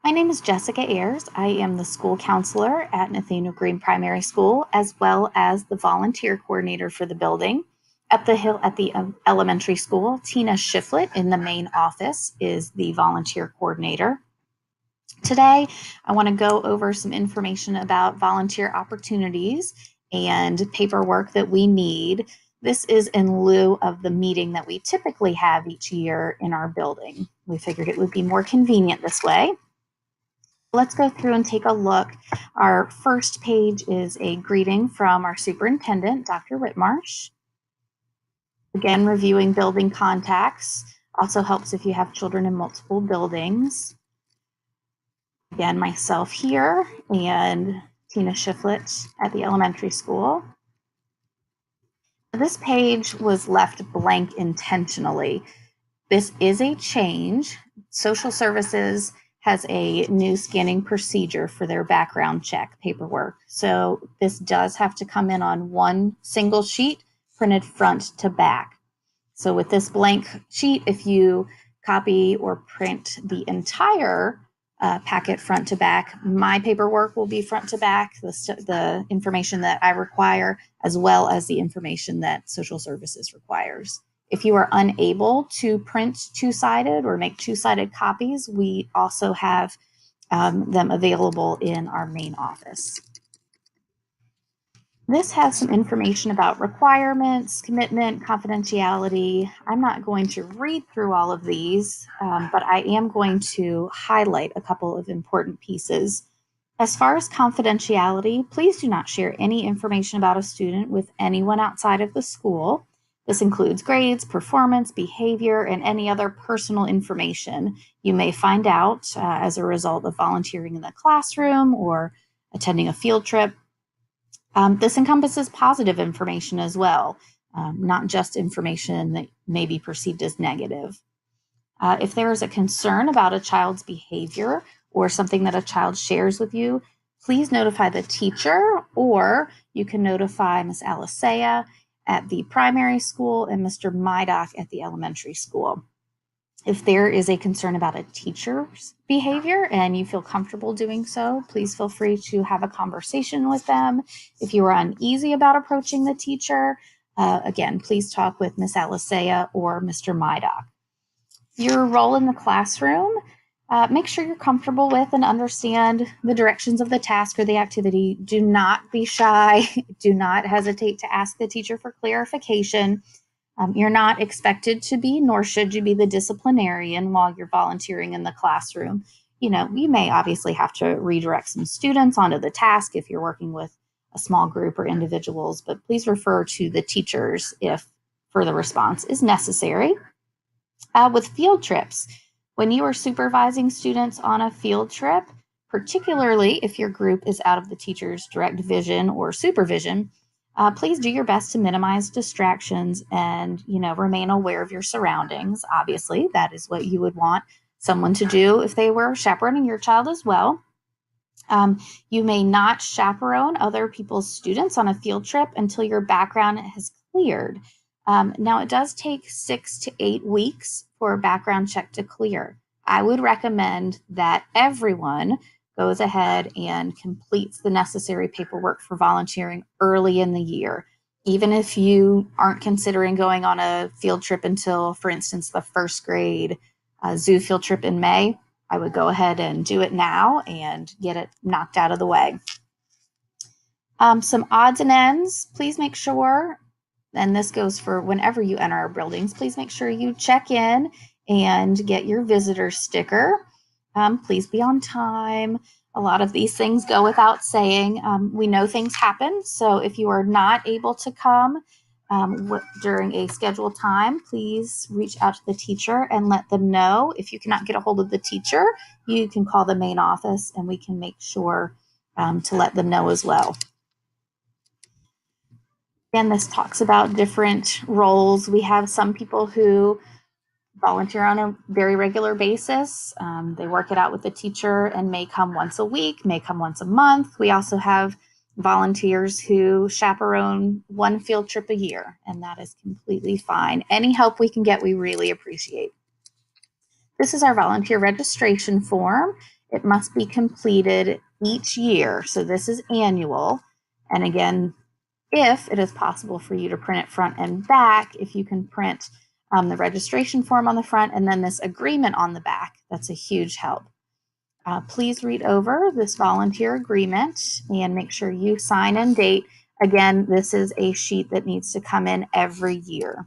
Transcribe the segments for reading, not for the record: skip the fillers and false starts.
My name is Jessica Ayers. I am the school counselor at Nathaniel Greene Primary School, as well as the volunteer coordinator for the building. At the elementary school, Tina Shiflett in the main office is the volunteer coordinator. Today, I want to go over some information about volunteer opportunities and paperwork that we need. This is in lieu of the meeting that we typically have each year in our building. We figured it would be more convenient this way. Let's go through and take a look. Our first page is a greeting from our superintendent, Dr. Whitmarsh. Again, reviewing building contacts. Also helps if you have children in multiple buildings. Again, myself here and Tina Shiflett at the elementary school. This page was left blank intentionally. This is a change. Social services has a new scanning procedure for their background check paperwork. So this does have to come in on one single sheet, printed front to back. So with this blank sheet, if you copy or print the entire packet front to back, my paperwork will be front to back, the information that I require, as well as the information that social services requires. If you are unable to print two-sided or make two-sided copies, we also have them available in our main office. This has some information about requirements, commitment, confidentiality. I'm not going to read through all of these, but I am going to highlight a couple of important pieces. As far as confidentiality, please do not share any information about a student with anyone outside of the school. This includes grades, performance, behavior, and any other personal information you may find out as a result of volunteering in the classroom or attending a field trip. This encompasses positive information as well, not just information that may be perceived as negative. If there is a concern about a child's behavior or something that a child shares with you, please notify the teacher, or you can notify Ms. Alisea at the primary school and Mr. Mydock at the elementary school. If there is a concern about a teacher's behavior and you feel comfortable doing so, please feel free to have a conversation with them. If you are uneasy about approaching the teacher, again, please talk with Ms. Alisea or Mr. Mydock. Your role in the classroom, make sure you're comfortable with and understand the directions of the task or the activity. Do not be shy. Do not hesitate to ask the teacher for clarification. You're not expected to be, nor should you be, the disciplinarian while you're volunteering in the classroom. You may obviously have to redirect some students onto the task if you're working with a small group or individuals, but please refer to the teachers if further response is necessary. With field trips, when you are supervising students on a field trip, particularly if your group is out of the teacher's direct vision or supervision, please do your best to minimize distractions and, remain aware of your surroundings. Obviously, that is what you would want someone to do if they were chaperoning your child as well. You may not chaperone other people's students on a field trip until your background has cleared. Now, it does take 6 to 8 weeks for a background check to clear. I would recommend that everyone goes ahead and completes the necessary paperwork for volunteering early in the year. Even if you aren't considering going on a field trip until, for instance, the first grade zoo field trip in May, I would go ahead and do it now and get it knocked out of the way. Some odds and ends, please make sure, and this goes for whenever you enter our buildings, please make sure you check in and get your visitor sticker. Please be on time. A lot of these things go without saying. We know things happen, so if you are not able to come during a scheduled time, please reach out to the teacher and let them know. If you cannot get a hold of the teacher, you can call the main office and we can make sure to let them know as well. Again, this talks about different roles. We have some people who volunteer on a very regular basis. They work it out with the teacher and may come once a week, may come once a month. We also have volunteers who chaperone one field trip a year, and that is completely fine. Any help we can get, we really appreciate. This is our volunteer registration form. It must be completed each year. So this is annual. And again, if it is possible for you to print it front and back, if you can print the registration form on the front and then this agreement on the back, that's a huge help. Please read over this volunteer agreement and make sure you sign and date. Again, this is a sheet that needs to come in every year.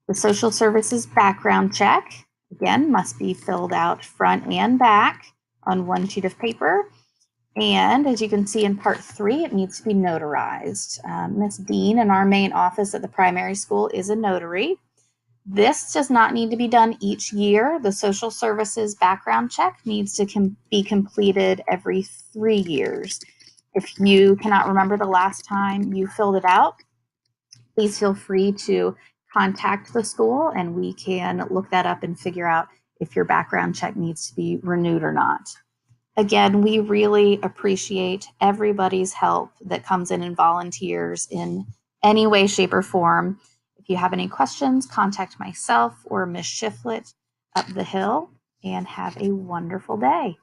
The social services background check, again, must be filled out front and back on one sheet of paper. And as you can see in part 3, it needs to be notarized. Ms. Dean in our main office at the primary school is a notary. This does not need to be done each year. The social services background check needs to be completed every 3 years. If you cannot remember the last time you filled it out, please feel free to contact the school and we can look that up and figure out if your background check needs to be renewed or not. Again, we really appreciate everybody's help that comes in and volunteers in any way, shape, or form. If you have any questions, contact myself or Ms. Shiflett up the hill, and have a wonderful day.